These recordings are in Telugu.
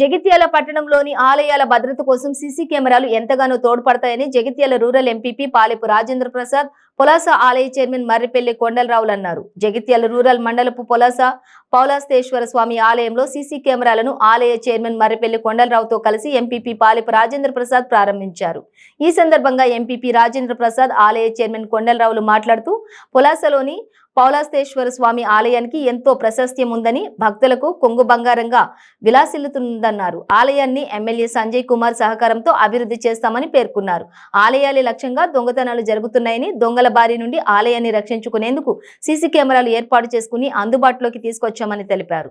జగిత్యాల పట్టణంలోని ఆలయాల భద్రత కోసం సీసీ కెమెరాలు ఎంతగానో తోడ్పడతాయని జగిత్యాల రూరల్ ఎంపీపీ పాలెపు రాజేంద్ర ప్రసాద్ పొలాస ఆలయ చైర్మన్ మర్రిపెల్లి కొండలరావులు అన్నారు. జగిత్యాల రూరల్ మండలపు పొలాస పౌలాస్తేశ్వర స్వామి ఆలయంలో సీసీ కెమెరాలను ఆలయ చైర్మన్ మర్రిపెల్లి కొండలరావుతో కలిసి ఎంపీపీ పాలెపు రాజేంద్ర ప్రసాద్ ప్రారంభించారు. ఈ సందర్భంగా ఎంపీపీ రాజేంద్ర ప్రసాద్ ఆలయ చైర్మన్ కొండలరావులు మాట్లాడుతూ పొలాసలోని పౌలాస్తేశ్వర స్వామి ఆలయానికి ఎంతో ప్రశస్త్యం ఉందని, భక్తులకు కొంగు బంగారంగా విలాసిల్లుతుందన్నారు. ఆలయాన్ని ఎమ్మెల్యే సంజయ్ కుమార్ సహకారంతో అభివృద్ధి చేస్తామని పేర్కొన్నారు. ఆలయాలే లక్ష్యంగా దొంగతనాలు జరుగుతున్నాయని, దొంగల బారి నుండి ఆలయాన్ని రక్షించుకునేందుకు సీసీ కెమెరాలు ఏర్పాటు చేసుకుని అందుబాటులోకి తీసుకొచ్చామని తెలిపారు.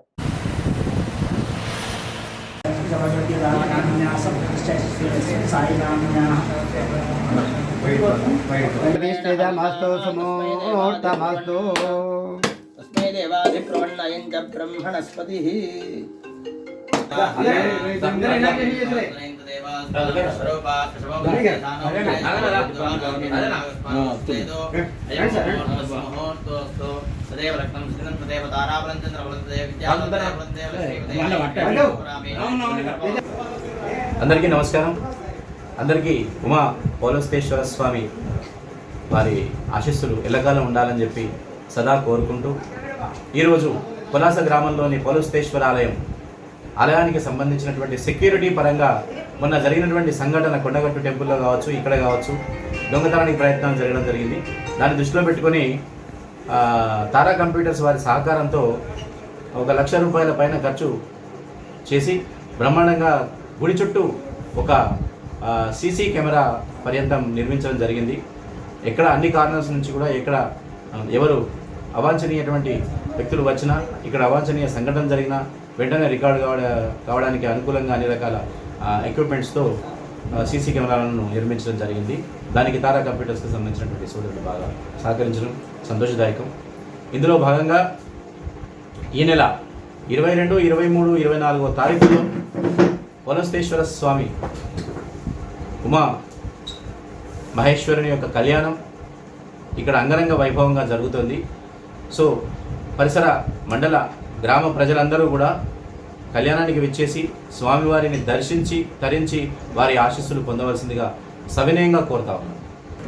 तस्मै देवादिप्रवण्णायं च ब्रह्मणस्पतिः అందరికీ నమస్కారం. అందరికీ ఉమా పౌలాస్తేశ్వర స్వామి వారి ఆశీస్సులు ఎల్లకాలం ఉండాలని చెప్పి సదా కోరుకుంటూ ఈరోజు పొలాస గ్రామంలోని పౌలాస్తేశ్వర ఆలయానికి సంబంధించినటువంటి సెక్యూరిటీ పరంగా మొన్న జరిగినటువంటి సంఘటన కొండగట్టు టెంపుల్లో కావచ్చు, ఇక్కడ కావచ్చు దొంగతనానికి ప్రయత్నం జరగడం జరిగింది. దాన్ని దృష్టిలో పెట్టుకొని తారా కంప్యూటర్స్ వారి సహకారంతో 1,00,000 రూపాయల పైన ఖర్చు చేసి బ్రహ్మాండంగా గుడి చుట్టూ ఒక సీసీ కెమెరా పర్యంతం నిర్మించడం జరిగింది. ఎక్కడ అన్ని కార్నర్స్ నుంచి కూడా ఎక్కడ ఎవరు అవాంఛనీయటువంటి వ్యక్తులు వచ్చినా, ఇక్కడ అవాంఛనీయ సంఘటన జరిగినా వెంటనే రికార్డు కావడానికి అనుకూలంగా అన్ని రకాల ఎక్విప్మెంట్స్తో సీసీ కెమెరాలను నిర్మించడం జరిగింది. దానికి తారా కంప్యూటర్స్కి సంబంధించినటువంటి సోదరులు బాగా సహకరించడం సంతోషదాయకం. ఇందులో భాగంగా ఈ నెల 22, 23, 24వ తారీఖులో పౌలాస్తేశ్వర స్వామి ఉమా మహేశ్వరుని యొక్క కళ్యాణం ఇక్కడ అంగరంగ వైభవంగా జరుగుతుంది. సో పరిసర మండల గ్రామ ప్రజలందరూ కూడా కళ్యాణానికి విచ్చేసి స్వామివారిని దర్శించి తరించి వారి ఆశీస్సులు పొందవలసిందిగా సవినయంగా కోరుతా ఉన్నాను.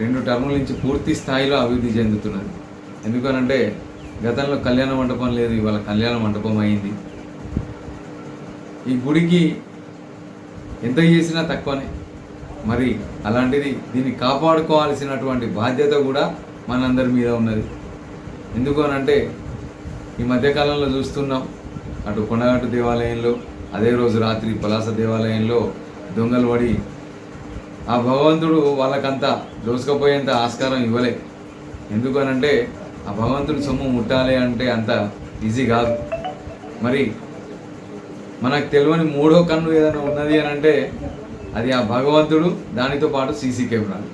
2 టర్ముల నుంచి పూర్తి స్థాయిలో అభివృద్ధి చెందుతున్నది. ఎందుకనంటే గతంలో కళ్యాణ మండపం లేదు, ఇవాళ కళ్యాణ మండపం అయింది. ఈ గుడికి ఎంత చేసినా తక్కువనే. మరి అలాంటిది దీన్ని కాపాడుకోవాల్సినటువంటి బాధ్యత కూడా మనందరి మీద ఉన్నది. ఎందుకు అనంటే ఈ మధ్యకాలంలో చూస్తున్నాం, అటు కొండగట్టు దేవాలయంలో అదే రోజు రాత్రి పలాస దేవాలయంలో దొంగలు పడి ఆ భగవంతుడు వాళ్ళకంతా దోసుకపోయేంత ఆస్కారం ఇవ్వలే. ఎందుకనంటే ఆ భగవంతుడి సొమ్ము ముట్టాలి అంటే అంత ఈజీ కాదు. మరి మనకు తెలియని 3వ కన్ను ఏదైనా ఉన్నది అని అంటే అది ఆ భగవంతుడు, దానితో పాటు సీసీ కెమెరాలు.